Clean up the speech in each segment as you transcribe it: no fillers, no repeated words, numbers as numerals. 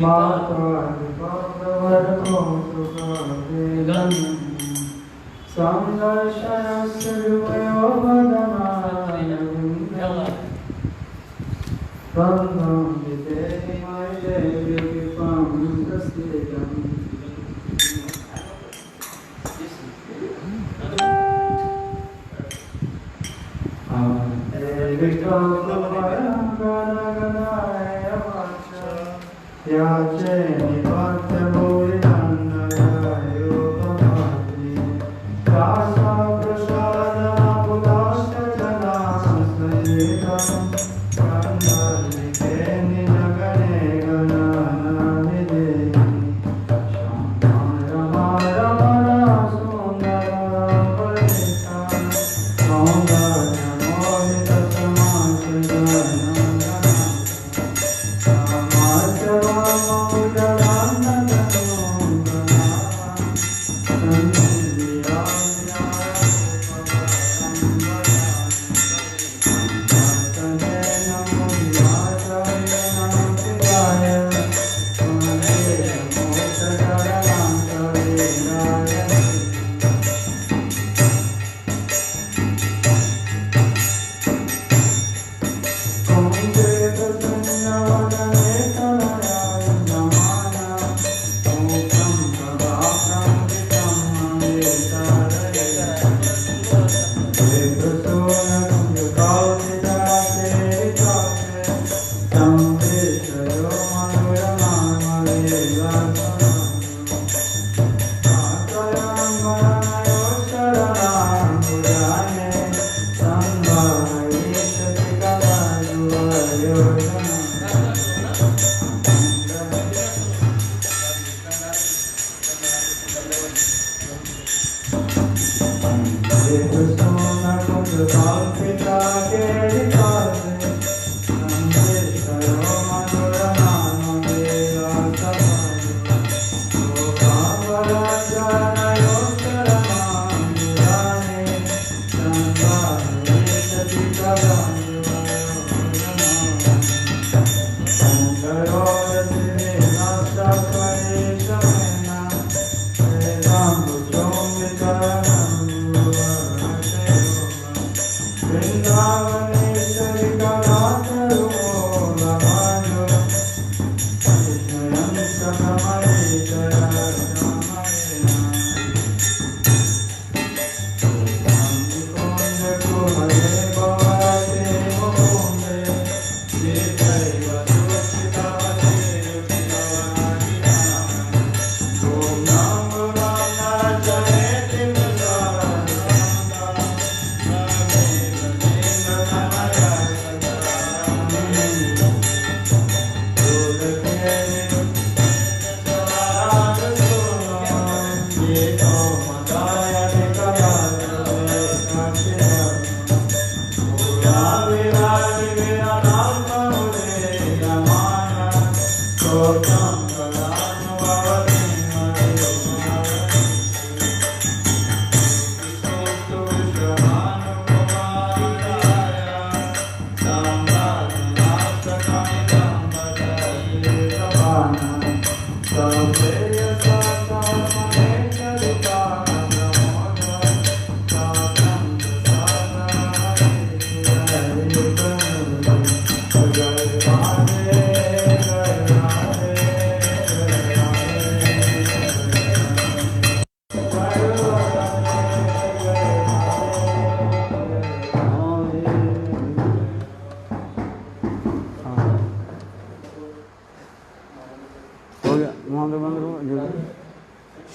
माता भगवतो सुखवेदं संदर्शनस्य वदनाय बन्धं विदेहि मयि विपं प्रसीदम् याचे निपात्य भूरिदण्डयायो भवति दासा प्रसादमापुदाश्च जनाश्रयेतं कन्दर्लिके निजगणे गणानामिदेहि रमणा सुन्दरा परिता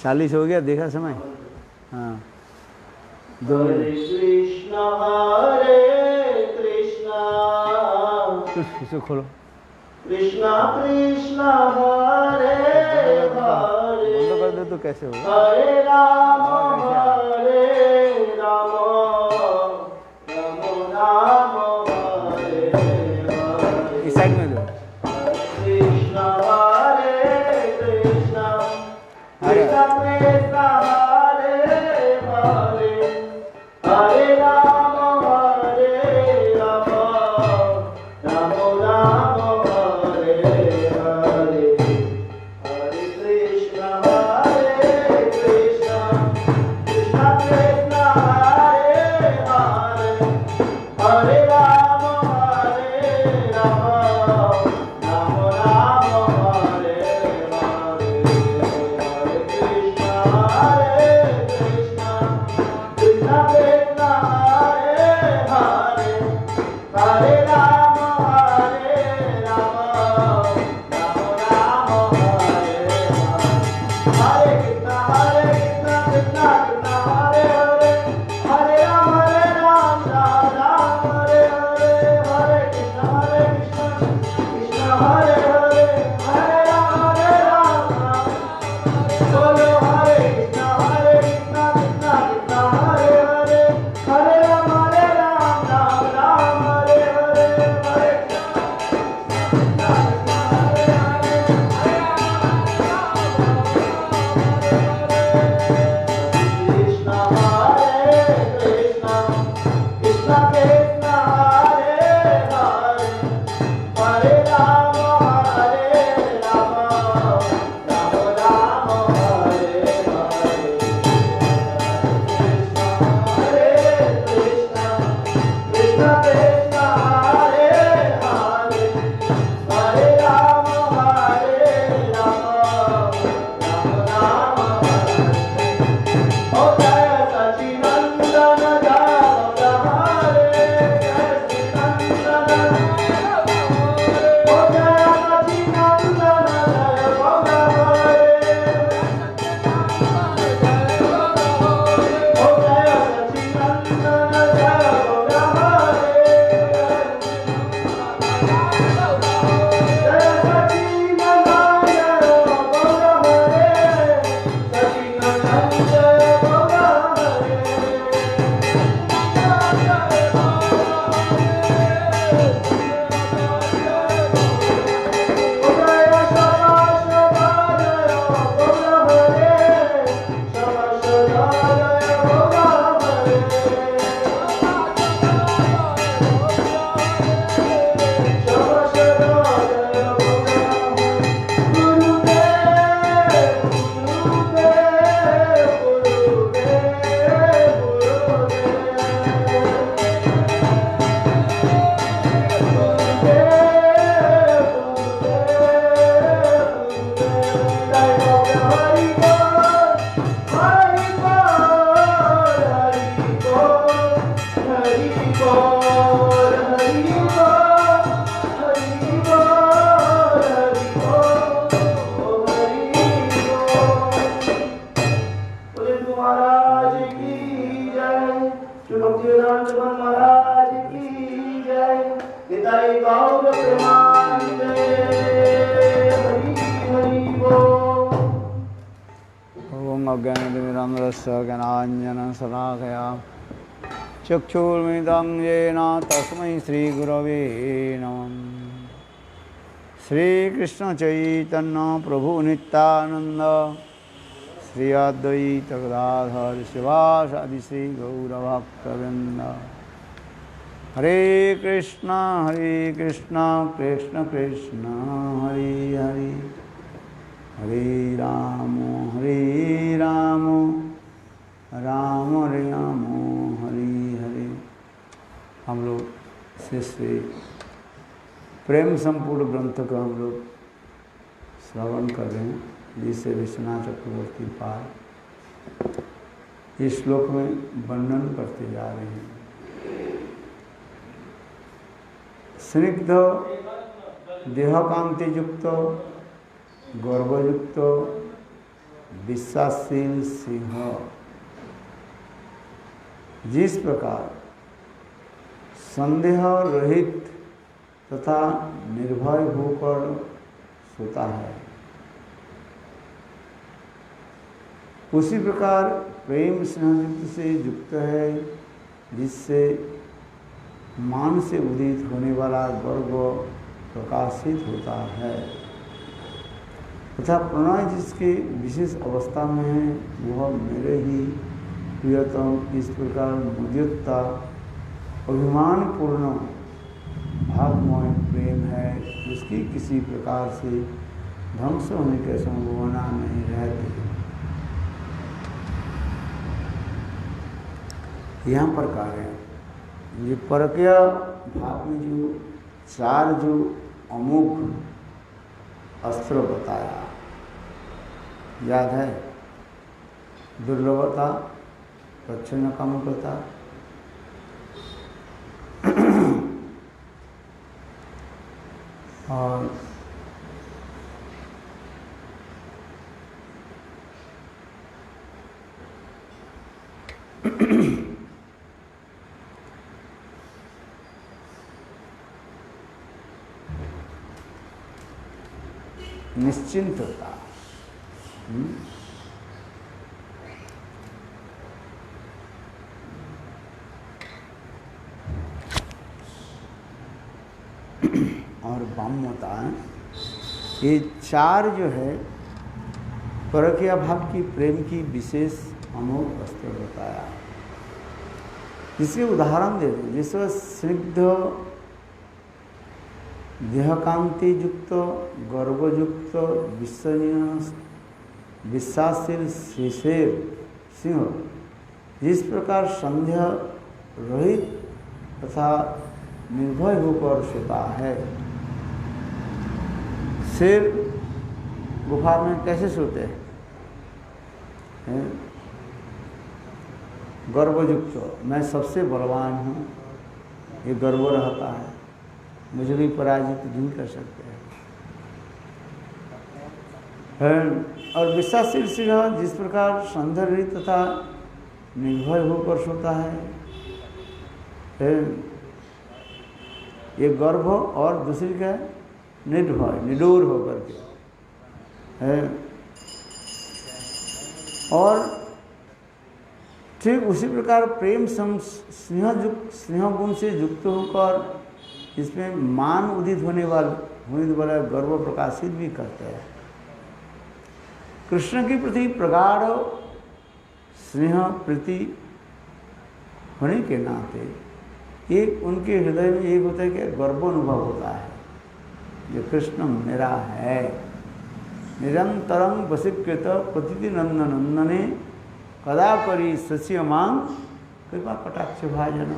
चालीस हो गया, देखा समय? हाँ, हरे कृष्णा इसे खोलो। कृष्णा कृष्णा हरे हरे बंद कर दे तो कैसे होगा? हरे राम राम राम हरे हरे। इस साइड में दो। कृष्णा हरे Krishna Krishna Krishna Hare Hare Hare Ram Ram Ram Hare Hare. Hare Krishna, Krishna Krishna, Hare Hare, Hare Ram, Ram Ram, Hare Hare, Hare Krishna, Krishna Hare Hare, Hare Ram, Ram Ram. Bolo Hare Krishna, Krishna Krishna, Hare Hare, Hare Ram, Ram Ram, Hare Hare, Hare Krishna, Hare Krishna, Krishna Krishna, Hare Hare, Hare Rama, Rama Rama, Hare Hare. Hare Krishna, Krishna Krishna, Hare Hare, Hare Rama, Rama Rama, Hare. Oh Jaya Sachinandana, Jaya Gaurahare, Jaya Sachinandana. Oh Jaya Sachinandana, Jaya Gaurahare. Oh Jaya Sachinandana, Jaya Gaurahare. Jaya Sachinandana, Jaya Gaurahare. Sachinandana, Jaya Gaurahare. Oh Jaya Shama Shama, Jaya Gaurahare. Shama Shama, Jaya Gaurahare. Shama Shama, Jaya Gaurahare. Gurudev, Gurudev, Gurudev, महाराज की जय, चुनौतीनाथ महाराज की जय, निताई गौर प्रेमानंदे, हरि हरि बोल। ओम अज्ञानतिमिरान्धस्य ज्ञानाञ्जनशलाकया चक्षुर्मिलितं येन तस्मै श्रीगुरवे नमः। श्रीकृष्ण चैतन्य प्रभु नित्यानंद, श्री अद्वैत गदाधर शिवासादि श्री गौरभक्तवृंद। हरे कृष्णा कृष्ण कृष्ण हरे हरे, हरे राम राम राम हरे हरे। हम लोग श्री प्रेम संपूर्ण ग्रंथ का हम लोग श्रवण कर रहे हैं, जिसे विश्वनाथ चक्रवर्ती पाल इस श्लोक में वर्णन करते जा रहे हैं। स्निग्ध देहकांति युक्त गर्वयुक्त विश्वासशील सिंह जिस प्रकार संदेह रहित तथा निर्भय होकर सोता है, उसी प्रकार प्रेम स्नेह से युक्त है, जिससे मान से उदित होने वाला गर्व प्रकाशित होता है, तथा प्रणय जिसकी विशेष अवस्था में है वह मेरे ही प्रियतम इस प्रकार मुद्यता अभिमानपूर्ण भावमय प्रेम है, उसकी किसी प्रकार से ध्वंस होने की संभावना नहीं रहती। यहाँ पर कहा गया ये परकीय भाव में जो चार जो अमोघ अस्त्र बताया, याद है? दुर्लभता, प्रच्छन्न कामुकता, और निश्चिंतता। और वाम्यता, ये चार जो है परकीय भाव की प्रेम की विशेष अमोघ वस्तु बताया। जिसके उदाहरण दे दें, जिसमें स्निग्ध देहकांति युक्त गर्वयुक्त विश्वासशील शेर सिंह जिस प्रकार संध्या रहित तथा निर्भय होकर सोता है। शेर गुफा में कैसे सोते हैं? गर्वयुक्त, मैं सबसे बलवान हूँ, ये गर्व रहता है, मुझे भी पराजित नहीं कर सकते हैं। और विश्वासशील सिंह जिस प्रकार संधर्य तथा निर्भय होकर सोता है, ये गर्व, और दूसरी क्या है? निर्भय, निडर होकर के है। और ठीक उसी प्रकार प्रेम स्नेह गुण से युक्त होकर इसमें मान उदित होने वाला गर्व प्रकाशित भी करते हैं। कृष्ण के प्रति प्रगाढ़ स्नेह प्रीति होने के नाते एक उनके हृदय में एक होता है कि गर्व अनुभव होता है, जो कृष्ण मेरा है। निरंतरं वशीकृत प्रतिथि नंदन नंदने कदा करी सच्यमांग कृपा कटाक्ष भाजन।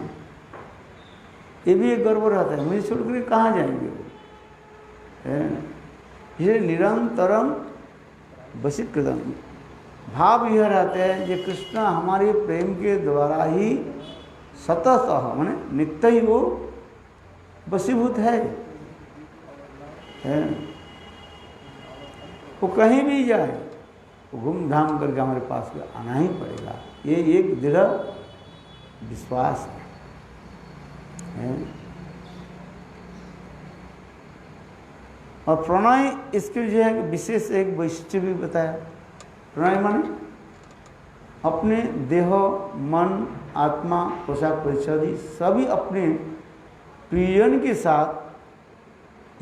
ये भी एक गर्व रहता है, मुझे छोड़कर कहाँ जाएंगे वो। ये निरंतरम वशीकृतम भाव यह रहते हैं कि कृष्ण हमारे प्रेम के द्वारा ही सततः माने नित्य ही वो वशीभूत है। वो कहीं भी जाए, वो घूम धाम करके हमारे पास आना ही पड़ेगा। ये एक दृढ़ विश्वास है। और प्रणय इसके जो है विशेष एक वैशिष्ट्य भी बताया। प्रणय माने अपने देह मन आत्मा पोशाक परिचय सभी अपने प्रियजन के साथ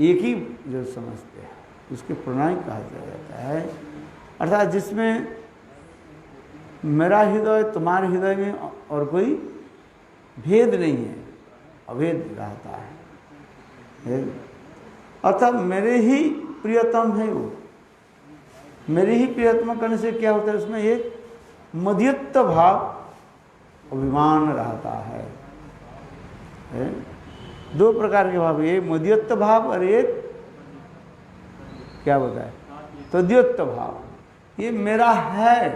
एक ही जो समझते हैं उसके प्रणय कहा जाता है। अर्थात जिसमें मेरा हृदय तुम्हारे हृदय में और कोई भेद नहीं है, अभेद रहता है। अर्थात मेरे ही प्रियतम है वो। मेरे ही प्रियतम करने से क्या होता है, उसमें एक मध्यत्व भाव अभिमान रहता है। दो प्रकार के भाव, एक मध्यत्व भाव और एक क्या बताए तद्योत्व भाव। ये मेरा है।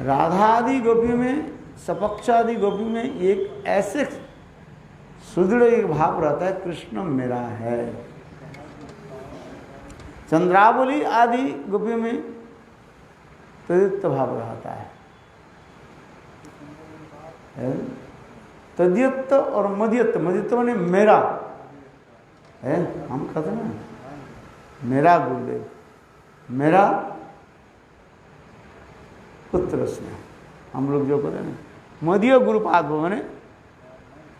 राधा आदि गोपी में, सपक्ष आदि गोपी में एक ऐसे सुदृढ़ एक भाव रहता है, कृष्ण मेरा है। चंद्रावली आदि गोपी में तद्योत्व भाव रहता है। तद्योत्व और मध्यत्व, मध्यत्व माने मेरा है। हम कहते हैं ना मेरा गुरुदेव, मेरा पुत्र स्नेह, हम लोग जो कहते हैं ना मध्य गुरुपाद माने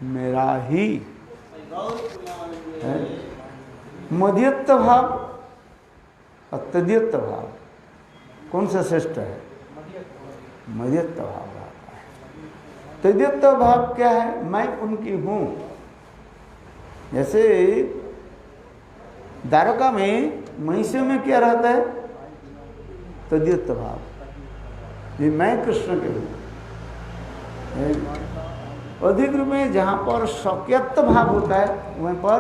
मेरा ही है। मध्यत्व भाव और तद्योत्व भाव कौन सा श्रेष्ठ है? मध्यत्व भाव रहता है। तद्योत्व भाव क्या है? मैं उनकी हूँ। जैसे द्वारका में महिषी में क्या रहता है? तद्योत्व भाव, ये मैं कृष्ण के हूँ। अधिक रूप में जहाँ पर शौक्यत्व भाव होता है वहाँ पर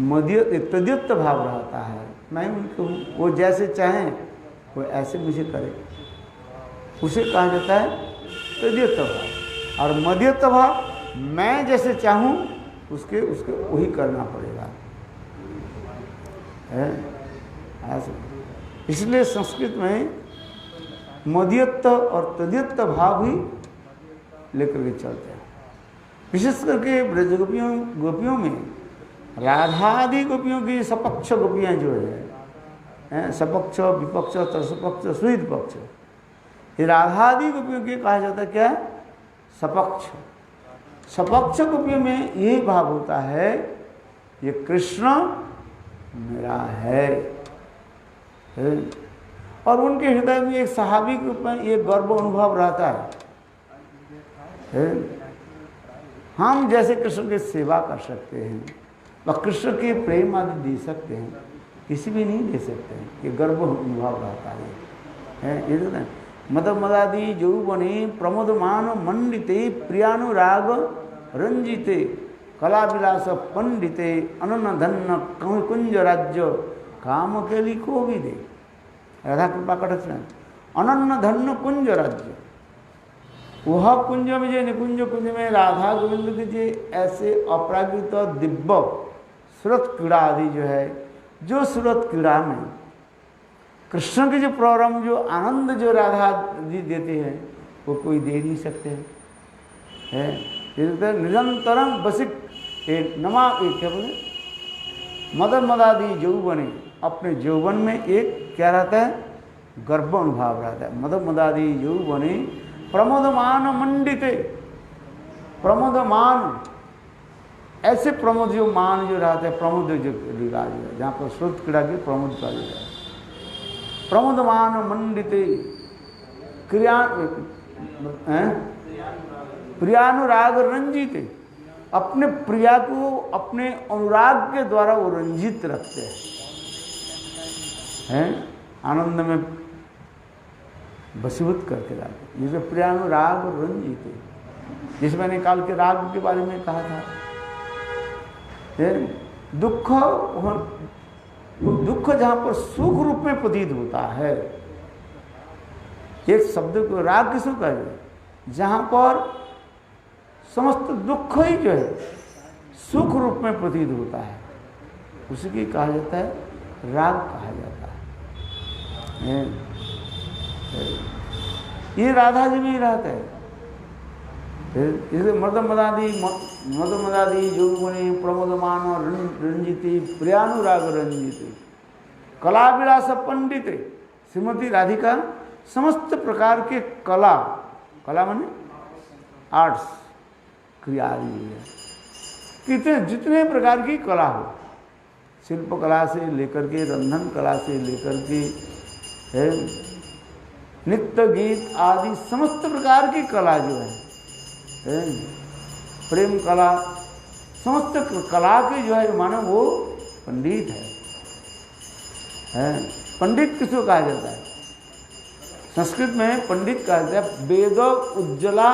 मध्य तद्योत्व भाव रहता है। मैं उनको हूँ, वो जैसे चाहें वो ऐसे मुझे करे, उसे कहा जाता है तद्योत्व भाव। और मध्यत्व भाव मैं जैसे चाहूँ उसके वही करना पड़ेगा। इसलिए संस्कृत में मध्यत्व और तद्योत्व भाव ही लेकर के चलते हैं। विशेष करके ब्रज गोपियों में राधादि गोपियों की सपक्ष गोपियाँ जो है, सपक्ष, विपक्ष, तत्सपक्ष, सुहृद पक्ष, ये राधादि गोपियों के कहा जाता है क्या? सपक्ष। सपक्ष गोपियों में यही भाव होता है, ये कृष्ण मेरा है। और उनके हृदय में एक स्वाभाविक रूप में ये गर्व अनुभव रहता है, हम जैसे कृष्ण की सेवा कर सकते हैं और कृष्ण के प्रेम आदि दे सकते हैं, किसी भी नहीं दे सकते हैं, ये गर्व अनुभव रहता है। ये तो मद मदादि यौवने प्रमोदमान मंडिते प्रियानुराग रंजिते कला विलास पंडिते अनन्न धन्य कुंज राज्य काम के लिए को भी दे। राधा कृपा कटक अनन्न धन्य कुंज राज्य, वह कुंज में जो निकुंज कुंज में राधा गोविंद के जो ऐसे अपरागित दिव्य सुरत क्रीड़ा आदि जो है, जो सुरत क्रीड़ा में कृष्ण के जो प्रारंभ जो आनंद जो राधा जी देते हैं वो कोई दे नहीं सकते हैं। निरंतरम बसिक नमा क्या बोले मदन मदादि यौवने, अपने यौवन में एक क्या रहता है? गर्व अनुभव रहता है। मदन मदादि यौवने प्रमोदमान मंडिते, प्रमोदमान ऐसे प्रमोद जो मान जो रहता है, प्रमोद जो लीला जो है, जहाँ पर श्रुत क्रीड़ा की प्रमोद का जो है, प्रमोदमान मंडिते क्रिया प्रियानुराग रंजिते, अपने प्रिया को अपने अनुराग के द्वारा वो रंजित रखते हैं, आनंद में वशीभूत करके लाते। जिसे प्रियानुराग रंजिते, जिस मैंने काल के राग के बारे में कहा था, दुख जहाँ पर सुख रूप में प्रतीत होता है, एक शब्द को राग किसको कहे? जहाँ पर समस्त दुख ही जो है सुख रूप में प्रतीत होता है, उसी की कहा जाता है राग कहा जाता है। ये राधा जी में ही रहता है। इसे मदमदादि यौवने प्रमोदमान रंजिते प्रियानुराग रंजिते कला विलास पंडिते, श्रीमती राधिका समस्त प्रकार के कला, कला माने आर्ट्स, क्रिया कितने जितने प्रकार की कला हो, शिल्प कला से लेकर के रंधन कला से लेकर के नृत्य गीत आदि समस्त प्रकार की कला जो है, प्रेम कला, समस्त कला की जो है मानो वो पंडित है। पंडित किसको कहा जाता है? संस्कृत में पंडित कहा जाता है वेद उज्ज्वला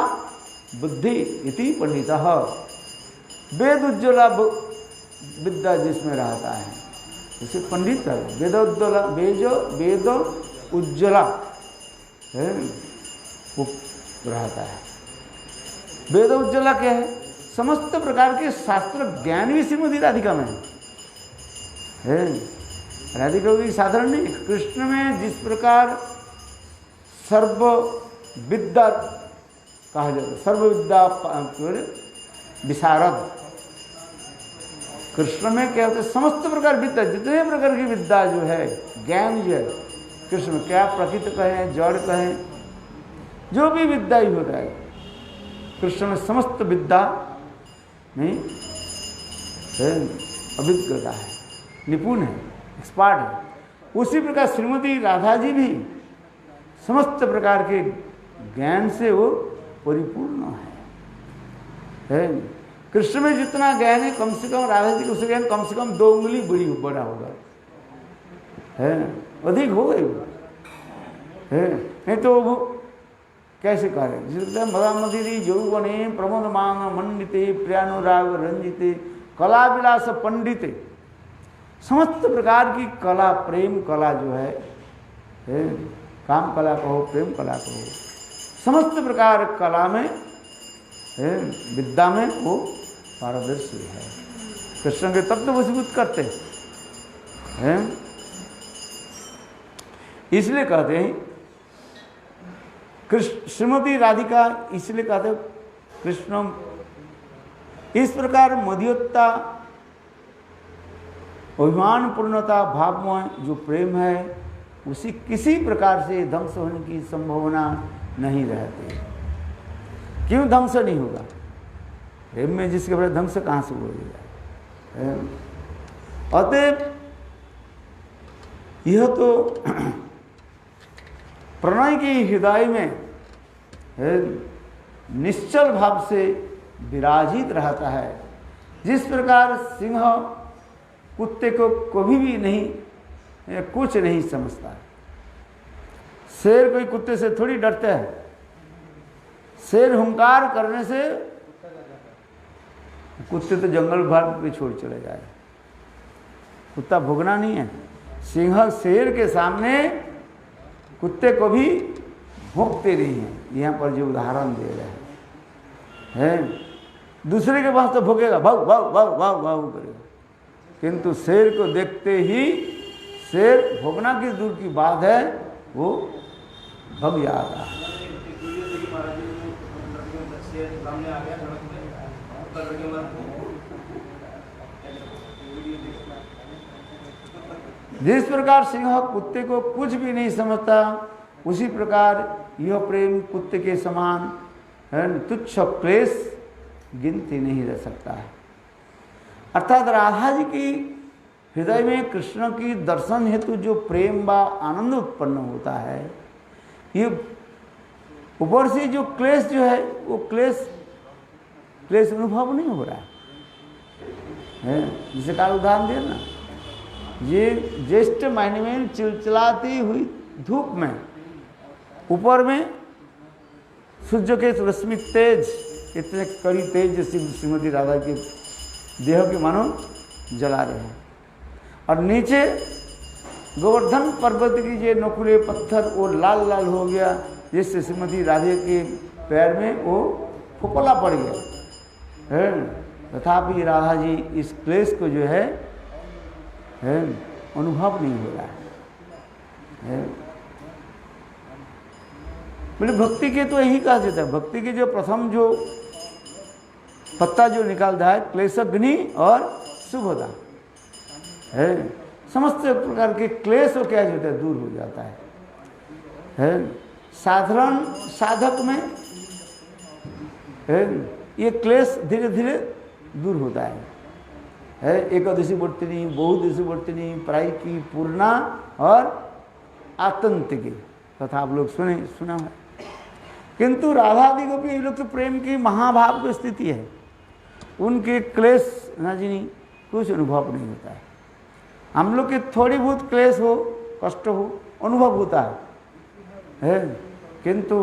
बुद्धि इति पंडितः। वेद उज्ज्वला विद्या जिसमें रहता है उसे पंडित कहते हैं। वेद उज्ज्वला वो रहता है। वेद उज्ज्वला क्या है? समस्त प्रकार के शास्त्र ज्ञान भी श्रीमती राधिका में है। राधिका की साधारण नहीं, कृष्ण में जिस प्रकार सर्व विद्या कहा जाता है, सर्व विद्या विशारद, कृष्ण में क्या होता है? समस्त प्रकार विद्या, जितने प्रकार की विद्या जो है, ज्ञान जो है कृष्ण में, क्या प्रकृति कहें, जड़ कहें, जो भी विद्या ही होता है कृष्ण में समस्त विद्या में अभिज्ञता है, निपुण है, एक्सपर्ट है। उसी प्रकार श्रीमती राधा जी भी समस्त प्रकार के ज्ञान से वो परिपूर्ण है। कृष्ण में जितना ज्ञान है कम से कम राधा जी को उसे ज्ञान कम से कम 2 उंगली बड़ा होगा, है अधिक हो गई है। नहीं तो वो कैसे करें? जिससे मदामदी यौवने प्रमोदमान मंडिते प्रियानुराग रंजिते कला विलास पंडिते, समस्त प्रकार की कला, प्रेम कला जो है, काम कला कहो, प्रेम कला कहो, समस्त प्रकार कला में, विद्या में वो पारदर्शी है। कृष्ण के तत्व वशीभूत करते हैं। इसलिए कहते हैं कृष्ण, श्रीमती राधिका इसलिए कहते हैं कृष्ण इस प्रकार मधुरता, अभिमान पूर्णता, भावमय जो प्रेम है उसी किसी प्रकार से ध्वंस होने की संभावना नहीं रहती। क्यों ध्वंस नहीं होगा? प्रेम में जिसके बड़े ध्वंस कहाँ से बोलेगा? अतएव यह तो प्रणय के हृदय में निश्चल भाव से विराजित रहता है। जिस प्रकार सिंह कुत्ते को कभी भी नहीं कुछ नहीं समझता। शेर कोई कुत्ते से थोड़ी डरता है। शेर हुंकार करने से कुत्ते तो जंगल भाग पे छोड़ चले जाए, कुत्ता भोगना नहीं है। सिंह शेर के सामने कुत्ते को भी भोंकते नहीं हैं। यहाँ पर जो उदाहरण दे रहे हैं, दूसरे के पास तो भोगेगा, भाव भाव भाव भाव भाव करेगा, किंतु शेर को देखते ही शेर भोगना की दूर की बात है, वो भग जाता है। जिस प्रकार सिंह कुत्ते को कुछ भी नहीं समझता, उसी प्रकार यह प्रेम कुत्ते के समान तुच्छ क्लेश गिनती नहीं रह सकता है। अर्थात राधा जी की हृदय में कृष्ण की दर्शन हेतु जो प्रेम व आनंद उत्पन्न होता है, ये ऊपर से जो क्लेश जो है वो क्लेश अनुभव नहीं हो रहा है। जिसे काल उदाहरण दिया ना, ये ज्येष्ठ महीने में चिलचिलाती हुई धूप में ऊपर में सूर्य के रश्मि तेज, इतने कड़ी तेज जैसे श्रीमती राधा के देह के मानो जला रहे हैं, और नीचे गोवर्धन पर्वत की जो नकुले पत्थर वो लाल लाल हो गया, जिससे श्रीमती राधे के पैर में वो फुफला पड़ गया है। तथापि राधा जी इस क्लेश को जो है अनुभव नहीं हो रहा है। बोले भक्ति के तो यही कहा जाता है, भक्ति के जो प्रथम जो पत्ता जो निकालता है क्लेशग्नि और शुभदा है, समस्त प्रकार के क्लेश हो क्या होता है दूर हो जाता है। साधारण साधक में ये क्लेश धीरे धीरे दूर होता है। एकादशी वर्तिनी, बहुदशी वर्तिनी, प्राय की पूर्णा और आतंतिकी तथा आप लोग सुना है। किंतु राधादि को भी ये लोग तो प्रेम की महाभाव की स्थिति है, उनके क्लेश नाजिनी कुछ अनुभव नहीं होता है। हम लोग के थोड़ी बहुत क्लेश हो, कष्ट हो, अनुभव होता है, किंतु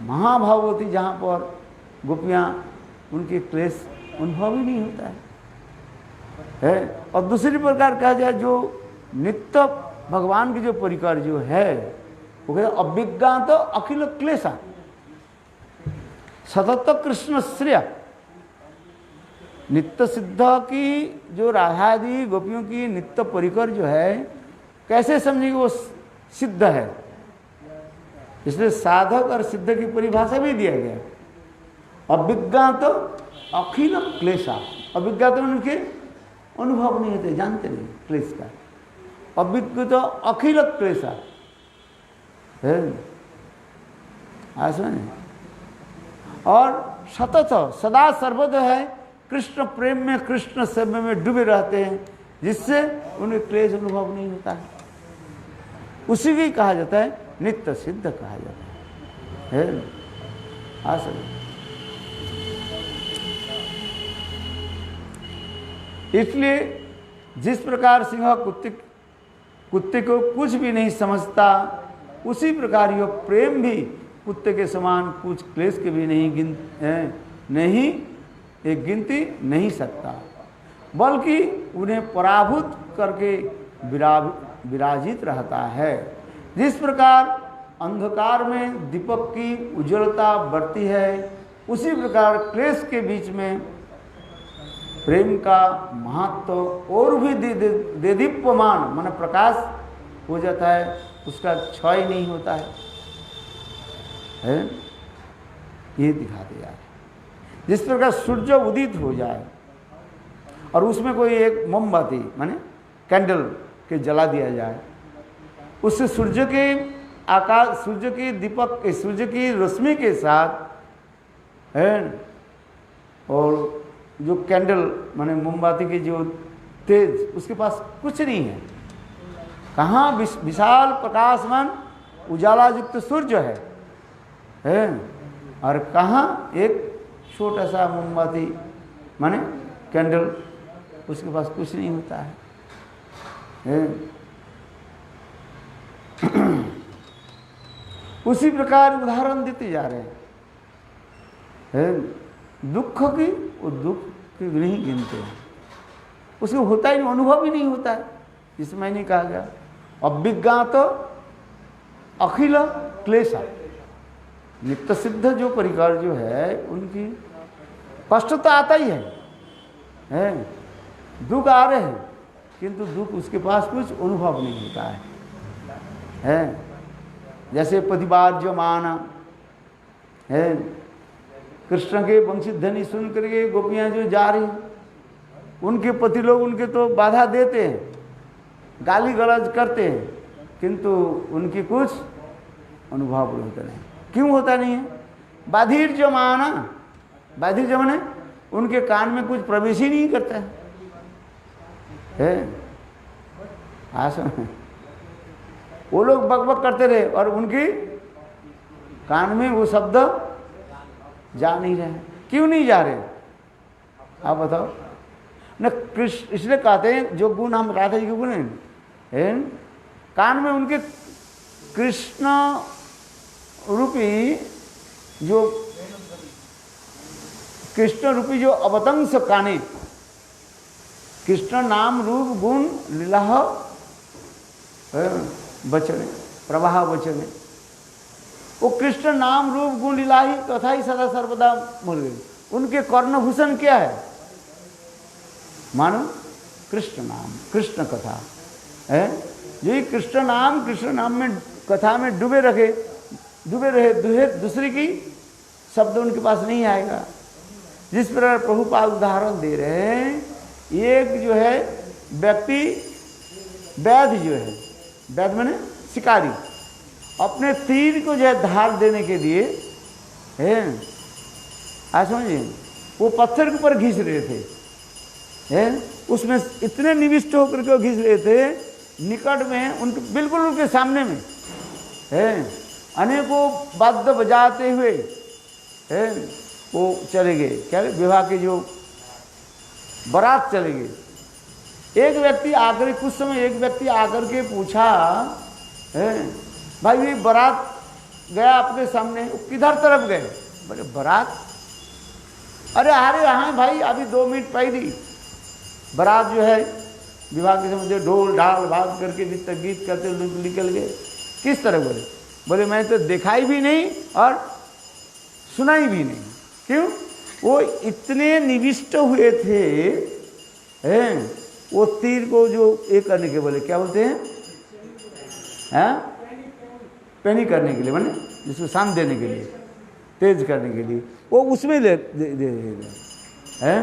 महाभाववती जहाँ पर गोपियाँ, उनके क्लेश अनुभव ही नहीं होता है। और दूसरी प्रकार कहा जाए जो नित्य भगवान की जो परिकर जो है वो कहते अभिज्ञात अखिल क्लेशा सतत कृष्ण श्रेय। नित्य सिद्ध की जो राधादि गोपियों की नित्य परिकर जो है, कैसे समझेंगे वो सिद्ध है, इसलिए साधक और सिद्ध की परिभाषा भी दिया गया। अभिज्ञात अखिल क्लेशा, अभिज्ञात उनके अनुभव नहीं होते, जानते नहीं क्लेश का। अभिज्ञ तो अखिल क्लेशा है, ऐसा नहीं। और सतत सदा सर्वदा है कृष्ण प्रेम में, कृष्ण सेवा में डूबे रहते हैं, जिससे उन्हें क्लेश अनुभव नहीं होता है। उसी को कहा जाता है नित्य सिद्ध कहा जाता है। ऐसा इसलिए जिस प्रकार सिंह कुत्ते को कुछ भी नहीं समझता, उसी प्रकार यह प्रेम भी कुत्ते के समान कुछ क्लेश के भी नहीं गिनती नहीं सकता, बल्कि उन्हें पराभूत करके विराजित रहता है। जिस प्रकार अंधकार में दीपक की उज्ज्वलता बढ़ती है, उसी प्रकार क्लेश के बीच में प्रेम का महत्व और भी देदीप्यमान मन प्रकाश हो जाता है, उसका क्षय नहीं होता है। ये दिखाते यार। जिस प्रकार सूर्य उदित हो जाए और उसमें कोई एक मोमबत्ती माने कैंडल के जला दिया जाए, उससे सूर्य के आकाश, सूर्य की दीपक, सूर्य की रोशनी के साथ है, और जो कैंडल माने मोमबत्ती की जो तेज, उसके पास कुछ नहीं है। कहाँ विशाल प्रकाशमान उजाला युक्त सूर्य है, और कहाँ एक छोटा सा मोमबत्ती माने कैंडल, उसके पास कुछ नहीं होता है। उसी प्रकार उदाहरण देते जा रहे हैं। दुख की वो दुख की नहीं गिनते हैं, उसको होता ही नहीं, अनुभव ही नहीं होता है। जिसमें मैंने कहा गया अभिज्ञात अखिल क्लेश, नित्य सिद्ध जो परिकर जो है उनकी कष्ट तो आता ही है, दुख आ रहे हैं, किंतु दुख उसके पास कुछ अनुभव नहीं होता है। जैसे प्रतिबाज्य माना है, कृष्ण के वंशी ध्वनि सुन करके गोपियां जो जा रही हैं, उनके पति लोग उनके तो बाधा देते हैं, गाली गलौज करते हैं, किंतु उनकी कुछ अनुभव होता नहीं। क्यों होता नहीं है? बाधिर्य माना, बाधिर्य माने उनके कान में कुछ प्रवेश ही नहीं करता है। वो लोग बकबक करते रहे और उनकी कान में वो शब्द जा नहीं रहे। क्यों नहीं जा रहे आप बताओ न? कृष्ण इसलिए कहते हैं जो गुण हम राधा जी के गुण हैं, कान में उनके कृष्ण रूपी जो अवतंस काने, कृष्ण नाम रूप गुण लीला वचने प्रवाह वचने, वो कृष्ण नाम रूप गुण लीला ही कथा ही सदा सर्वदा बोल गई। उनके कर्णभूषण क्या है? मानो कृष्ण नाम, कृष्ण कथा है। यही कृष्ण नाम में कथा में डूबे रहे, दूसरी की शब्द उनके पास नहीं आएगा। जिस प्रकार प्रभुपाद उदाहरण दे रहे हैं, एक जो है व्यक्ति वैद्य जो है, वैद्य माने शिकारी, अपने तीर को जो है धार देने के लिए है, आज समझिए, वो पत्थर के ऊपर घिस रहे थे, है, उसमें इतने निविष्ट होकर के घिस रहे थे, निकट में उनके बिल्कुल उनके सामने में है, अनेकों वाद्य बजाते हुए है, वो चले गए। क्या विवाह के जो बारात चले गए। एक व्यक्ति आकर, कुछ समय एक व्यक्ति आकर के पूछा है, भाई ये बारात गया आपके सामने, किधर तरफ गए? बोले बारात, अरे हाँ भाई अभी 2 मिनट पहले बारात जो है विवाह के समय ढोल ढाल भाग करके गीत करते निकल गए। किस तरह? बोले मैं तो दिखाई भी नहीं और सुनाई भी नहीं। क्यों? वो इतने निविष्ट हुए थे, हैं, वो तीर को जो एक करने के, बोले क्या बोलते हैं, पैनी करने के लिए, माने जिसको शांत देने के लिए, तेज करने के लिए, वो उसमें दे हैं।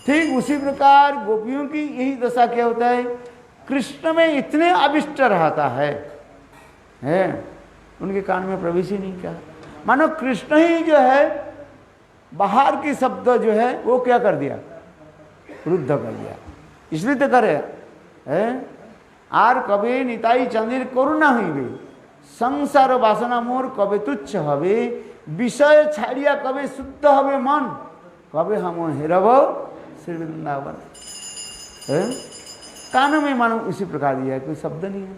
ठीक उसी प्रकार गोपियों की यही दशा क्या होता है, कृष्ण में इतने अभिष्ट रहता है, उनके कान में प्रवेश ही नहीं किया। मानो कृष्ण ही जो है बाहर की शब्द जो है वो क्या कर दिया, रुद्ध कर दिया। इसलिए तो करे आर कबे निताई चंदिर करुणा हुई गई, संसार वासना मोर कबे तुच्छ हवे, विषय छाड़िया कबे शुद्ध हवे मन, कबे हम हेरव श्री वृंदावन। कानों में मानो इसी प्रकार दिया है, कोई शब्द नहीं है।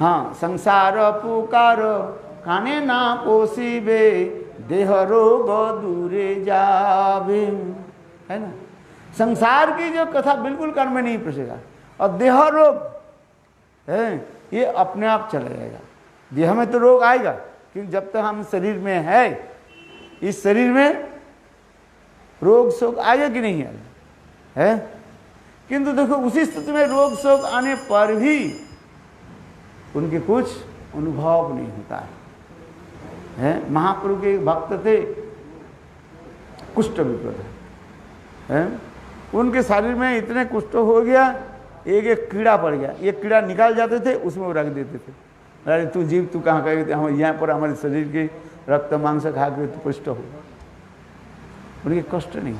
हाँ, संसार पुकार काने ना पोसीबे, देह रोग दूरे जावे, है ना। संसार की जो कथा बिल्कुल कान में नहीं पसेगा, और देह रोग है ये अपने आप चला जाएगा। देह में तो रोग आएगा, क्योंकि जब तक हम शरीर में है, इस शरीर में रोग शोक आएगा कि नहीं आएगा, है। किंतु देखो उसी स्थिति में रोग शोक आने पर भी उनके कुछ अनुभव नहीं होता है। महाप्रभु के भक्त थे, कुष्ठ विपर है, उनके शरीर में इतने कुष्ठ हो गया, एक एक कीड़ा पड़ गया, ये कीड़ा निकाल जाते थे, उसमें वो रख देते थे। अरे तू जीव, तू कहाँ कहे, हम यहाँ पर हमारे शरीर के रक्त मांस खा के तू कुष्ठ हो, उनके कष्ट नहीं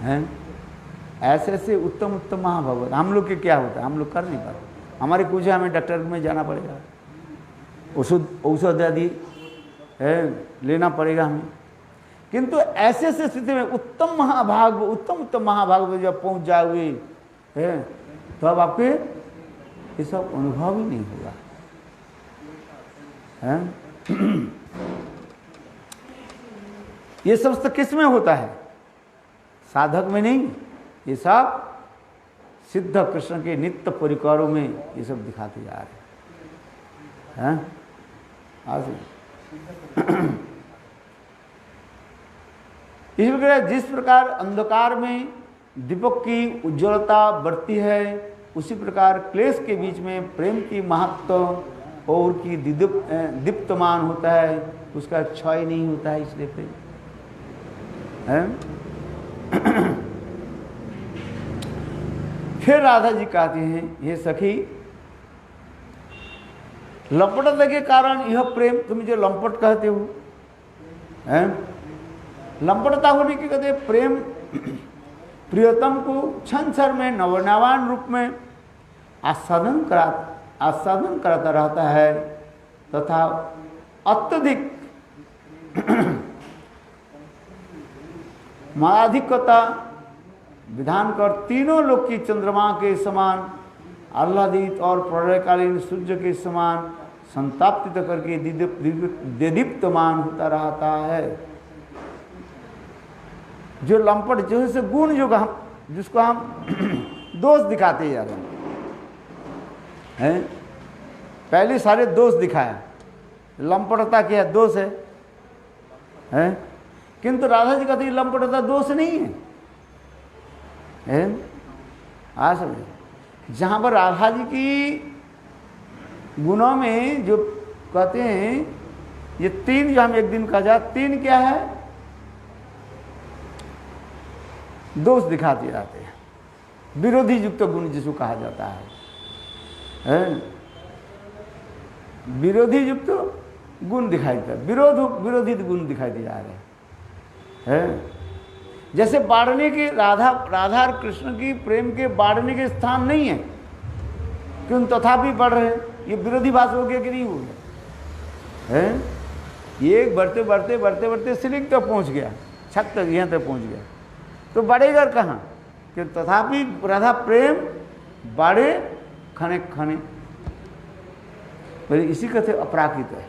है। ऐसे ऐसे उत्तम उत्तम महाभगवत हम लोग के क्या होता है, हम लोग कर नहीं पाते। हमारे कुछ है, हमें डॉक्टर में जाना पड़ेगा, औषध आदि है लेना पड़ेगा हमें। किंतु ऐसे ऐसे स्थिति में उत्तम उत्तम महाभाग जब पहुंच जाओगे है, तो अब आपके ये सब अनुभव ही नहीं होगा है। ये सब तो किस में होता है, साधक में नहीं, ये सब सिद्ध कृष्ण के नित्य परिकारों में ये सब दिखाते जा रहे हैं। आज इस प्रकार जिस प्रकार अंधकार में दीपक की उज्ज्वलता बढ़ती है, उसी प्रकार क्लेश के बीच में प्रेम की महत्व और की दीप्तमान होता है, उसका क्षय नहीं होता है, इसलिए प्रेम है। फिर राधा जी कहते हैं, हे सखी, लंपटता के कारण यह प्रेम, तुम जो लंपट कहते हो हैं, लंपटता होने के कहते प्रेम प्रियतम को क्षण क्षण में नवनवान रूप में आस्वादन कराता रहता है तथा अत्यधिक माधिकता विधान कर तीनों लोक की चंद्रमा के समान आह्लादित और प्रलयकालीन सूर्य के समान संतापित करके दीदीप्तमान होता रहता है। जो लंपट जो है गुण जो हम जिसको हम दोष दिखाते जा रहे हैं, पहले सारे दोष दिखाया, लंपटता क्या दोष है? किंतु राधा जी कहते लंपटता दोष नहीं है। आ समझे, जहाँ पर राधा जी की गुणों में जो कहते हैं ये तीन, जो हम एक दिन कहा जा, तीन क्या है, दोष दिखाते जाते हैं, विरोधी युक्त गुण जिसको कहा जाता है, विरोधी युक्त गुण दिखाई देता है, विरोधी गुण दिखाई दे जा रहे हैं। जैसे बाढ़ने के राधा और कृष्ण की प्रेम के बाढ़ने के स्थान नहीं है, क्यों तथापि बढ़ रहे हैं, ये विरोधी भाष हो गया कि नहीं हो गया है? ये बढ़ते बढ़ते बढ़ते बढ़ते सिलिंग तक पहुंच गया, छत तक, यहाँ तक पहुंच गया, तो बढ़ेगा कहाँ? कि तथापि राधा प्रेम बढ़े खने खने, पर इसी कहते अपराकित है।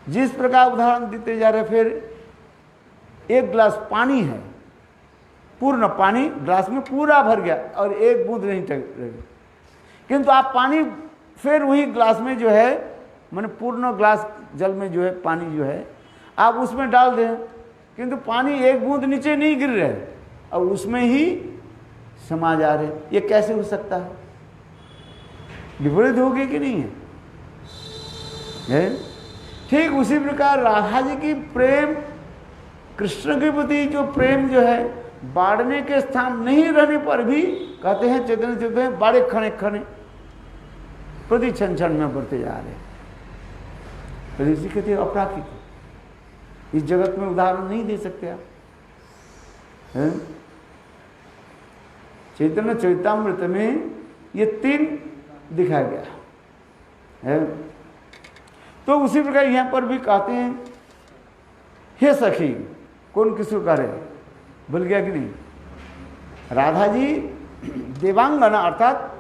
जिस प्रकार उदाहरण देते जा रहे, फिर एक गिलास पानी है, पूर्ण पानी ग्लास में पूरा भर गया और एक बूंद नहीं रही, किंतु आप पानी फिर वही ग्लास में जो है, मैंने पूर्ण ग्लास जल में जो है पानी जो है आप उसमें डाल दें, किंतु पानी एक बूंद नीचे नहीं गिर रहे और उसमें ही समा जा रहे, ये कैसे हो सकता है? विपरीत हो गई कि नहीं है? ठीक उसी प्रकार राधा जी की प्रेम, कृष्ण के प्रति जो प्रेम जो है, बाढ़ने के स्थान नहीं रहने पर भी कहते हैं चैतन्य चैतन्य बाड़े खने खने प्रति क्षण क्षण में बढ़ते जा रहे, तो इसी कहते हैं अपराकित। इस जगत में उदाहरण नहीं दे सकते आप, हैं? चैतन्य चैतामृत में ये तीन दिखाया गया है। तो उसी प्रकार यहाँ पर भी कहते हैं, हे सखी, कौन किसको कह रहे, भूल गया कि नहीं? राधा जी देवांगना अर्थात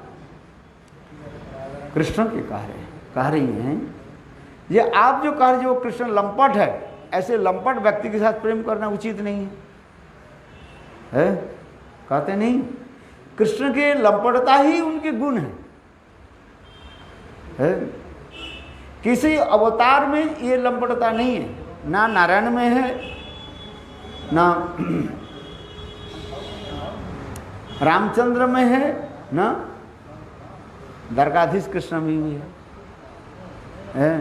कृष्ण के कह रही हैं, ये आप जो कह रहे जो कृष्ण लंपट है, ऐसे लंपट व्यक्ति के साथ प्रेम करना उचित नहीं है? कहते नहीं, कृष्ण के लंपटता ही उनके गुण है? किसी अवतार में ये लंपटता नहीं है, ना नारायण में है, ना रामचंद्र में है, ना द्वारकाधीश कृष्ण में भी है?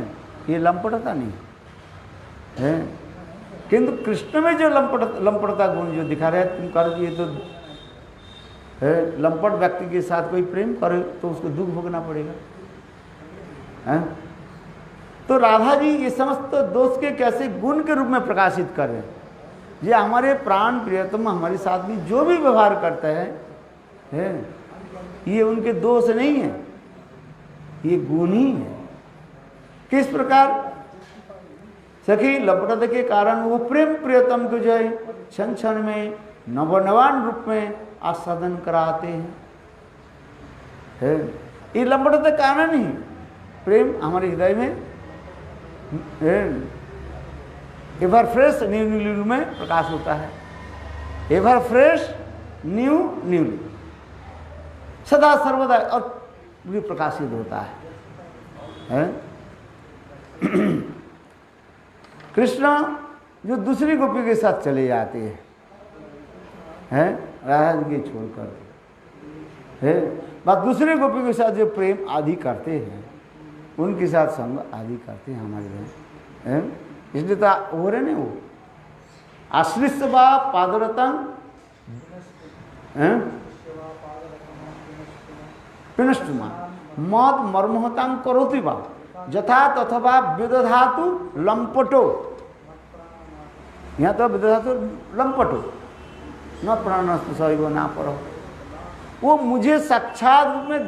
ये लंपटता नहीं है। किंतु कृष्ण में जो लंपटता गुण जो दिखा रहे हैं, तुम कर दिए तो है, लंपट व्यक्ति के साथ कोई प्रेम करे तो उसको दुख भोगना पड़ेगा है? तो राधा जी ये समस्त दोष के कैसे गुण के रूप में प्रकाशित कर रहे हैं। ये हमारे प्राण प्रियतम हमारे साथ भी जो भी व्यवहार करता है ये उनके दोष नहीं है, ये गुण ही है। किस प्रकार सखी लपटता के कारण वो प्रेम प्रियतम को जो है क्षण क्षण में नवनवान रूप में आस्वादन कराते हैं। ये लपटता के कारण ही प्रेम हमारे हृदय में एवर फ्रेश न्यू न्यू में प्रकाश होता है। एवर फ्रेश न्यू न्यू सदा सर्वदा और भी प्रकाशित होता है। कृष्ण जो दूसरी गोपी के साथ चले जाते हैं राधा जी के छोड़कर है, बात दूसरे गोपी के साथ जो प्रेम आदि करते हैं उनके साथ संग आदि करते हैं हमारे हैं। इसलिए तो हो रहे ना वो आश्रित बा पादरतन पिनष्टुमा मत मर्महतांग करोति बा जथा तथवा विदधातु लंपटो। यहाँ तो विदधातु लंपटो न प्राणस्तु सैव ना परो। वो मुझे साक्षात रूप में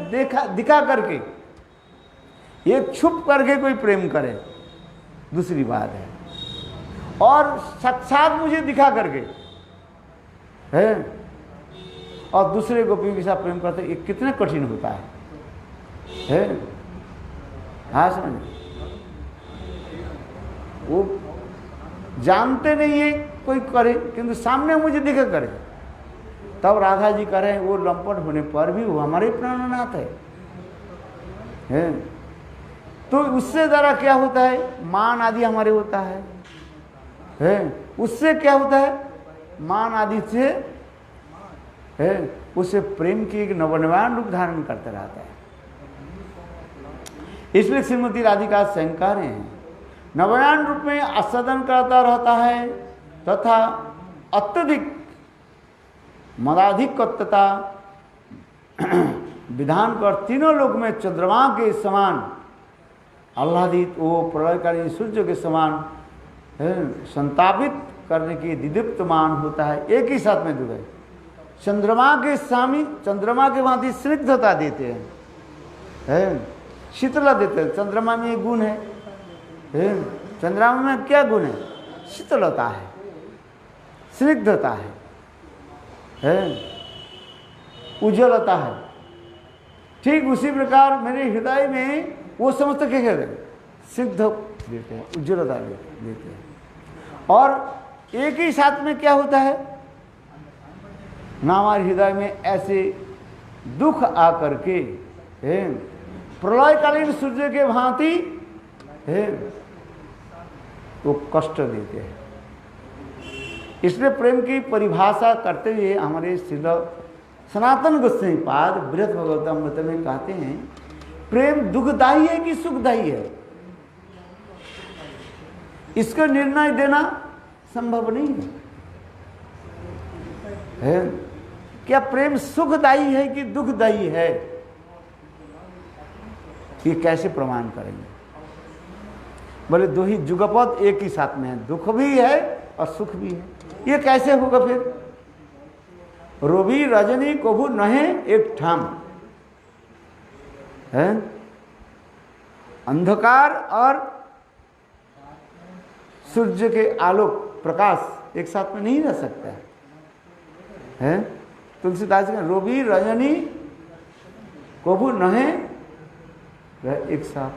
दिखा करके ये छुप करके कोई प्रेम करे दूसरी बात है, और साक्षात मुझे दिखा करके है और दूसरे गोपियों के साथ प्रेम करते, ये कितने कठिन होता है। हाँ समझ, वो जानते नहीं है कोई करे किंतु सामने मुझे दिखा करे, तब राधा जी करें वो लंपट होने पर भी वो हमारे प्राणनाथ है। तो उससे द्वारा क्या होता है, मान आदि हमारे होता है। उससे क्या होता है, मान आदि से है उससे प्रेम की एक नवनवान रूप धारण करते रहता है। इसलिए श्रीमती राधिका शंकर हैं नवनवान रूप में आस्वादन करता रहता है तथा अत्यधिक मदाधिकता विधान कर तीनों लोक में चंद्रमा के समान आह्लादित वो प्रलयकालीन सूर्य के समान संतापित करने की दिदीप्तमान होता है। एक ही साथ में दुबई चंद्रमा के स्वामी चंद्रमा के भांति स्निग्धता देते हैं, शीतला देते हैं। चंद्रमा में एक गुण है, चंद्रमा में क्या गुण है, शीतलता है, स्निग्धता है, उज्ज्वलता है। ठीक उसी प्रकार मेरे हृदय में वो समस्त क्या कहते हैं, सिद्ध देते हैं, उज्ज्वलता देते हैं। और एक ही साथ में क्या होता है ना, हमारे हृदय में ऐसे दुख आकर के प्रलयकालीन सूर्य के भांति वो कष्ट देते हैं। इसलिए प्रेम की परिभाषा करते हुए हमारे श्री सनातन गोस्वामी पाद बृहद भगवतामृत में कहते हैं प्रेम दुखदायी है कि सुखदायी है, इसका निर्णय देना संभव नहीं है। क्या प्रेम सुखदायी है कि दुखदायी है, ये कैसे प्रमाण करेंगे। बोले दो ही जुगपद एक ही साथ में है, दुख भी है और सुख भी है, ये कैसे होगा फिर। रवि रजनी कभू नहे एक ठाम है, अंधकार और सूर्य के आलोक प्रकाश एक साथ में नहीं रह सकता है। तुलसीदास का रवि रजनी कभू नहे एक साथ,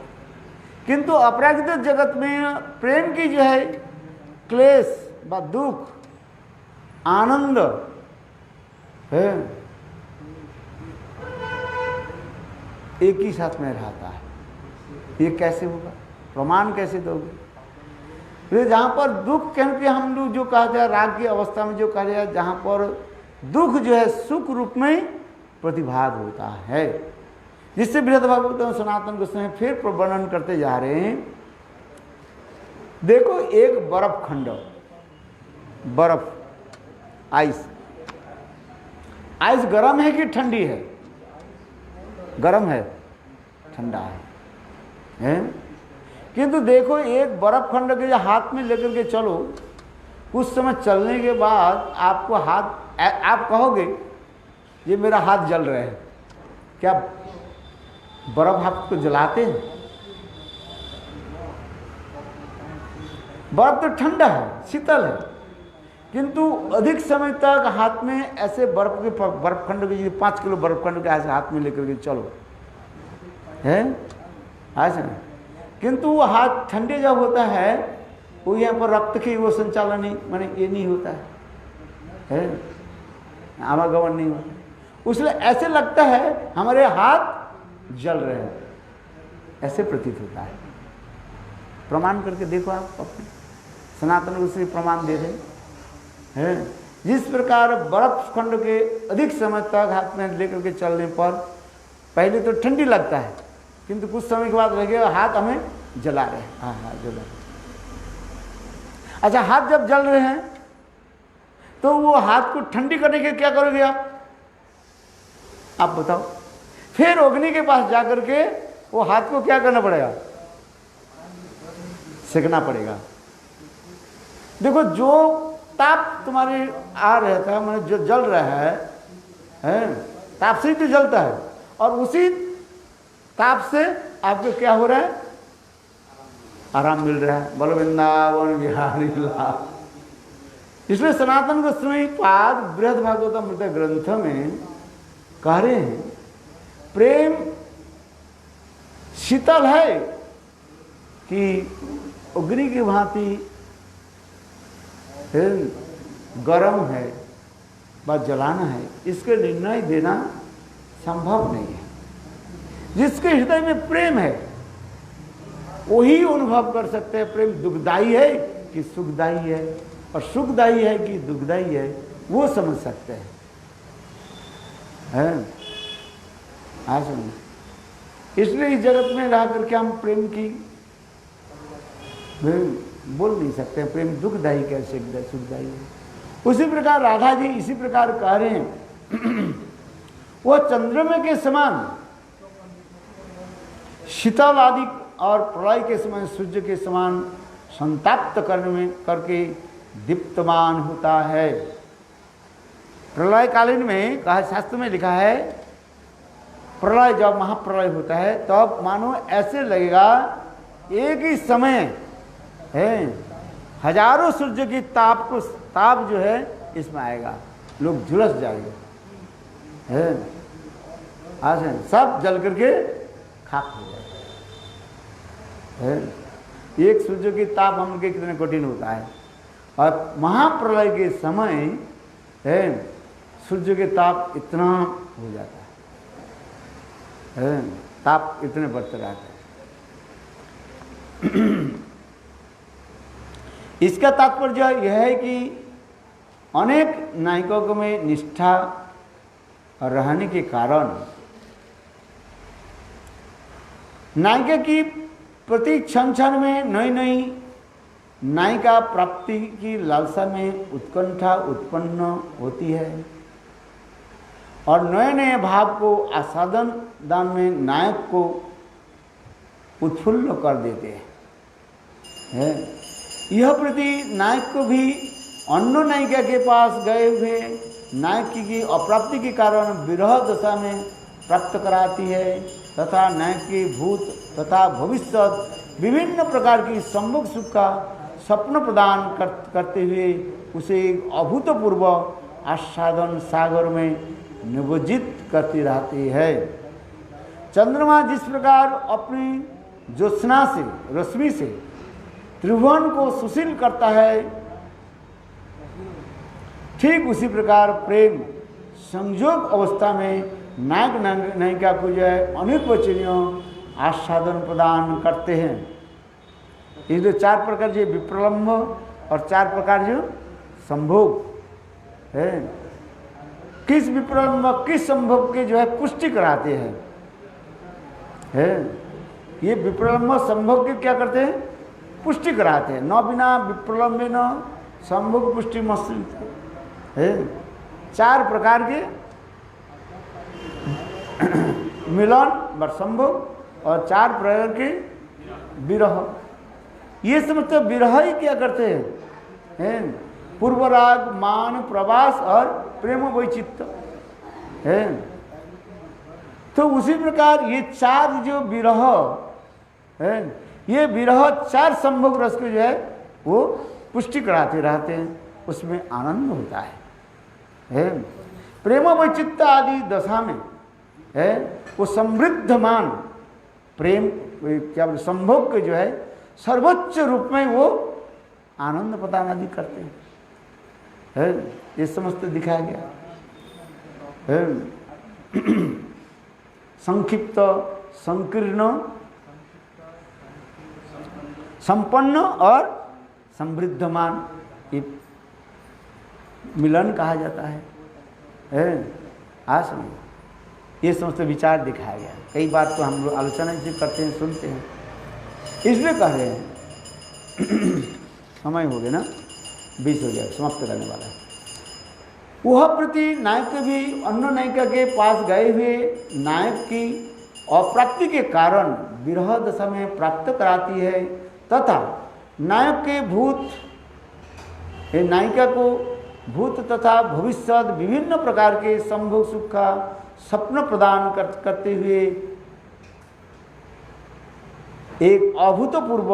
किंतु अपराजित जगत में प्रेम की जो है क्लेश व दुख आनंद है एक ही साथ में रहता है। ये कैसे होगा, प्रमाण कैसे दोगे। फिर जहाँ पर दुख क्योंकि हम लोग जो कहा जाए राग की अवस्था में जो कहा जाए, जहाँ पर दुख जो है सुख रूप में प्रतिभाग होता है, जिससे बृहद भागवत सनातन गोस्वामी फिर वर्णन करते जा रहे हैं। देखो एक बर्फ खंड बर्फ, आइस। आइस गर्म है कि ठंडी है? गर्म है, ठंडा है? किंतु देखो, एक बर्फ खंड के हाथ में लेकर के चलो, कुछ समय चलने के बाद आपको आप कहोगे ये मेरा हाथ जल रहा है। क्या बर्फ आपको जलाते हैं? बर्फ तो ठंडा है, शीतल है, किंतु अधिक समय तक हाथ में ऐसे बर्फ खंड के 5 किलो बर्फ खंड के ऐसे हाथ में लेकर के चलो, है ऐसा। किंतु वो हाथ ठंडे जब होता है, वो यहाँ पर रक्त की वो संचालन नहीं, माने ये नहीं होता है, आवागमन नहीं होता, उसलिए ऐसे लगता है हमारे हाथ जल रहे हैं, ऐसे प्रतीत होता है। प्रमाण करके देखो, आप अपने सनातन ऋषि प्रमाण दे रहे हैं। जिस प्रकार बर्फ खंड के अधिक समय तक हाथ में लेकर के चलने पर पहले तो ठंडी लगता है, किंतु कुछ समय के बाद लगेगा हाथ हमें जला रहे हैं। हाँ, जला। अच्छा, हाथ जब जल रहे हैं तो वो हाथ को ठंडी करने के क्या करोगे आप बताओ? फिर अग्नि के पास जाकर के वो हाथ को क्या करना पड़ेगा? सेकना पड़ेगा। देखो, जो ताप तुम्हारे आ रहा था, मैंने जो जल रहा है ताप से ही तो जलता है, और उसी ताप से आपको क्या हो रहा है? आराम मिल रहा है। बोलो वृंदावन बिहारी लाल। इसलिए सनातन गोस्वामी पाद बृहद भागवतम ग्रंथ में कह रहे हैं, प्रेम शीतल है कि अग्नि की भांति गरम है, बस जलाना है, इसके निर्णय देना संभव नहीं है। जिसके हृदय में प्रेम है वही अनुभव कर सकते हैं प्रेम दुखदाई है कि सुखदाई है, और सुखदाई है कि दुखदाई है, वो समझ सकते हैं। इसलिए इस जगत में रह करके हम प्रेम की बोल नहीं सकते, प्रेम दुखदाई कैसे सुखदाई है। उसी प्रकार राधा जी इसी प्रकार कह रहे हैं, वो चंद्रमा के समान शीतल आदि और प्रलय के समय सूर्य के समान संताप्त करके दीप्तमान होता है। प्रलय कालीन में कहा, शास्त्र में लिखा है, प्रलय जब महाप्रलय होता है तब मानो ऐसे लगेगा एक ही समय है हजारों सूर्य की ताप जो है इसमें आएगा, लोग झुलस जाएंगे, है आज सब जल करके खाक हो जाएगा। एक सूर्य की ताप हम के कितने कठिन होता है, और महाप्रलय के समय है सूर्य के ताप इतना हो जाता है, ताप इतने बढ़ते रहते हैं। इसका तात्पर्य यह है कि अनेक नायकों में निष्ठा रहने के कारण नायिका की प्रति क्षण क्षण में नई नई नायिका प्राप्ति की लालसा में उत्कंठा उत्पन्न होती है, और नए नए भाव को आस्वादन दान में नायक को उत्फुल्ल कर देते हैं। यह प्रति नायक को भी अन्य नायिका के पास गए हुए नायक की अप्राप्ति के कारण विरह दशा में प्राप्त कराती है, तथा नायक की भूत तथा भविष्य विभिन्न प्रकार की सम्मुख सुख का स्वप्न प्रदान करते हुए उसे अभूतपूर्व आस्वादन सागर में निमज्जित करती रहती है। चंद्रमा जिस प्रकार अपनी ज्योत्सना से रश्मि से त्रिभुवन को सुशील करता है, ठीक उसी प्रकार प्रेम संयोग अवस्था में नायक नायिका को जो है अनेक वचनीय आस्वादन प्रदान करते हैं। ये जो 4 प्रकार जो विप्रलम्भ और 4 प्रकार जो संभोग है, किस विप्रलम्भ किस संभोग के जो है पुष्टि कराते हैं, ये विप्रलम्भ संभोग के क्या करते हैं? पुष्टि कराते हैं। न बिना विप्रलम्बे न संभोग पुष्टि मस्तिष्क है, 4 प्रकार के मिलन व संभोग और 4 प्रकार के विरह। ये समझते विरह ही क्या करते हैं, पूर्वराग, मान, प्रवास और प्रेम वैचित्य है। तो उसी प्रकार ये 4 जो विरह है, ये विरह 4 संभोग रस को जो है वो पुष्टि कराते रहते हैं, उसमें आनंद होता है। प्रेम वैचित्य आदि दशा में है वो समृद्धमान प्रेम क्या बोले संभोग के जो है सर्वोच्च रूप में वो आनंद प्रदान आदि करते हैं, है ये समस्त दिखाया गया है। संक्षिप्त, संकीर्ण, संपन्न और समृद्धमान ये मिलन कहा जाता है। आज ये समस्त विचार दिखाया गया। कई बार तो हम लोग आलोचना इसे करते हैं, सुनते हैं, इसलिए कह रहे हैं समय हो गया ना, 20 हो गया, समाप्त करने वाला है। वह प्रति नायक भी अन्य नायिका के पास गए हुए नायक की अप्राप्ति के कारण विरह दशा में प्राप्त कराती है तथा नायक के भूत नायिका को भूत तथा भविष्य विभिन्न प्रकार के संभोग सुख का स्वप्न प्रदान करते हुए एक अभूतपूर्व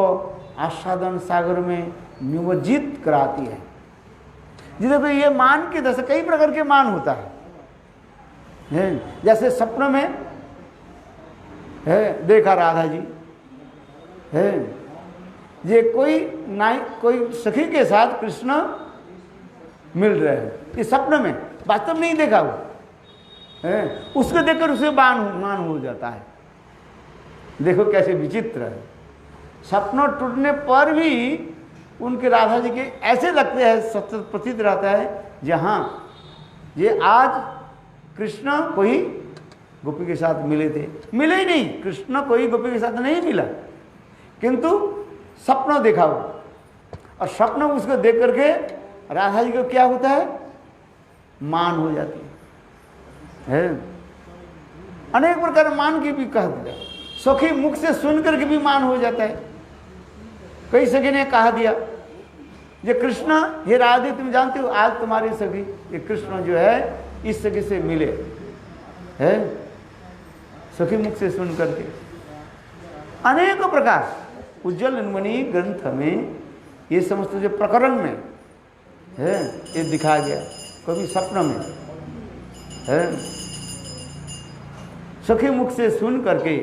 आस्वादन सागर में निमज्जित कराती है। जिसे तो ये मान के दशा, कई प्रकार के मान होता है। जैसे सपन में है देखा राधा जी है, ये कोई सखी के साथ कृष्ण मिल रहे हैं, ये सपन में, वास्तव नहीं देखा वो है, उसको देखकर उसे मान हो जाता है। देखो कैसे विचित्र है, सपनों टूटने पर भी उनके राधा जी के ऐसे लगते हैं, सतत प्रतीत रहता है जहाँ ये आज कृष्ण कोई गोपी के साथ मिले थे, मिले ही नहीं, कृष्ण कोई गोपी के साथ नहीं मिला, किंतु सपनों देखा वो, और स्वप्न उसको देख करके राधा जी को क्या होता है, मान हो जाती है। अनेक प्रकार मान की भी कह दिया, सखी मुख से सुन करके भी मान हो जाता है। कई सखी ने कहा दिया, ये कृष्ण, हे राधे तुम जानते हो आज तुम्हारी सखी ये कृष्ण जो है इस सखी से मिले है, सखी मुख से सुन करके। अनेकों प्रकार उज्जवल निर्मणि ग्रंथ में ये समस्त जो प्रकरण में है ये दिखाया गया, कभी स्वप्न में है, सखी मुख से सुन करके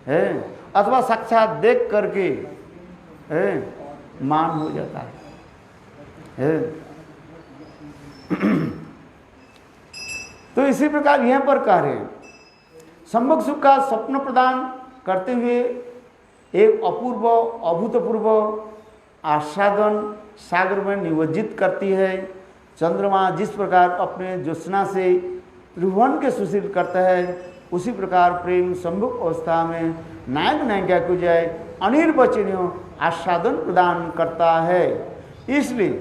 है अथवा साक्षात देख करके है मान हो जाता है। तो इसी प्रकार यहां पर कह रहे हैं, संभोग सुख का स्वप्न प्रदान करते हुए एक अपूर्व अभूतपूर्व आस्वादन सागर में निमज्जित करती है। चंद्रमा जिस प्रकार अपने ज्योत्सना से त्रिभुवन के सुशील करता है, उसी प्रकार प्रेम संभोग अवस्था में नायक नायिका को जाए अनिर्वचनीय आस्वादन प्रदान करता है। इसलिए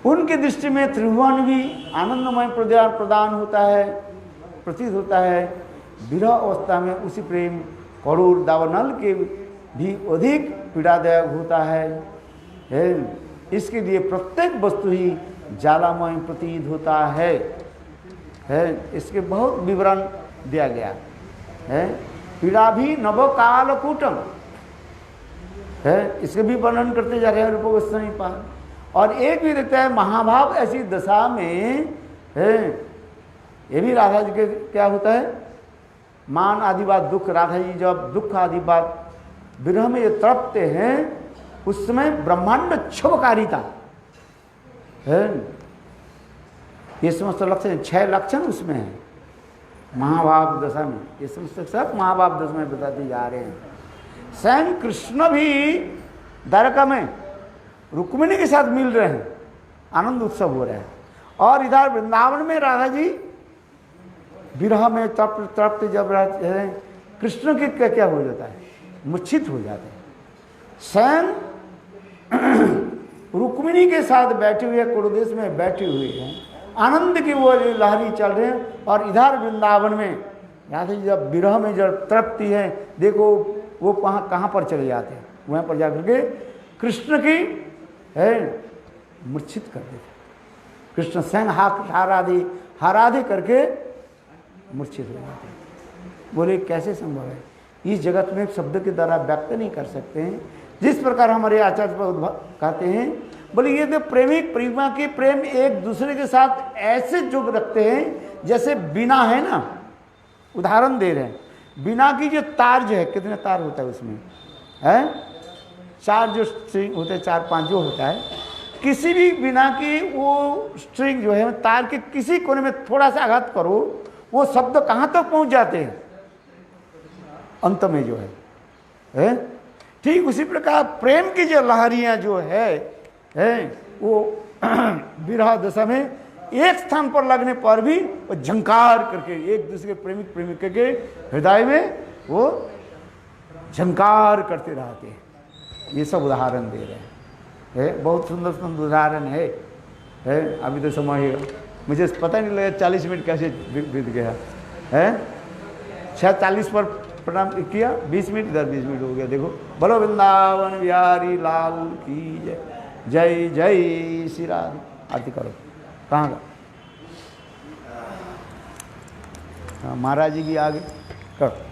उनकी दृष्टि में त्रिभुवन भी आनंदमय प्रदान होता है, प्रतीत होता है। विरह अवस्था में उसी प्रेम करूर दावानल के भी अधिक पीड़ादायक होता है। इसके लिए प्रत्येक वस्तु ही ज्वालामय प्रतीत होता है। इसके बहुत विवरण दिया गया है। पीड़ा भी नवकालकूटम है, इसके भी वर्णन करते जा रहे हैं रूप गोस्वामी पाद। और एक भी रहता है महाभाव ऐसी दशा में है, ये भी राधा जी के क्या होता है, मान आदि बात दुख, राधा जी जब दुख आदि बात विरह में ये तड़पते हैं उस समय ब्रह्मांड क्षोभकारिता है। ये समस्त लक्षण 6 लक्षण उसमें है महाभाव दशा में, ये समस्त सब महाभाव दशा में बताते जा रहे हैं। स्वयं कृष्ण भी द्वारका में रुक्मिणी के साथ मिल रहे हैं, आनंद उत्सव हो रहा है, और इधर वृंदावन में राधा जी विरह में तड़प जब कृष्ण के क्या हो जाता है, मूर्छित हो जाते हैं। स्वयं रुक्मिणी के साथ बैठे हुए कुरुदेश में बैठे हुए हैं, आनंद की वो लहरी चल रहे हैं। और इधर वृंदावन में यहाँ से जब विरह में जब तड़पती है, देखो वो कहाँ पर चले जाते हैं, वहाँ पर जाकर के कृष्ण की है मूर्छित कर देते। कृष्ण स्वयं हाराधे करके मूर्छित हो जाते हैं। बोले कैसे संभव है, इस जगत में शब्द के द्वारा व्यक्त नहीं कर सकते हैं। जिस प्रकार हमारे आचार्य कहते हैं, बोले ये तो प्रेमिक प्रेमा के प्रेम एक दूसरे के साथ ऐसे जुड़ रखते हैं जैसे बिना है ना, उदाहरण दे रहे हैं, बिना की जो तार जो है, कितने तार होता है उसमें है, 4 जो स्ट्रिंग होते हैं, 4-5 जो होता है, किसी भी बिना की वो स्ट्रिंग जो है तार के किसी कोने में थोड़ा सा आघात करो, वो शब्द कहाँ तक पहुँच जाते हैं, अंत में जो है? ठीक उसी प्रकार प्रेम की जो लहरियाँ जो है वो विरह दशा में एक स्थान पर लगने पर भी वो झंकार करके एक दूसरे प्रेमिक प्रेमिका के हृदय में वो झंकार करते रहते हैं। ये सब उदाहरण दे रहे हैं, बहुत सुंदर सुंदर उदाहरण है। अभी तो समय मुझे पता नहीं लगा 40 मिनट कैसे बीत गया है। 46 पर प्रणाम किया, 20 मिनट इधर 20 मिनट हो गया। देखो, बोलो वृंदावन बिहारी लाल की जय, जय जय श्री राधे। आरती करो। कहाँ का? हाँ, महाराज जी की आगे कर।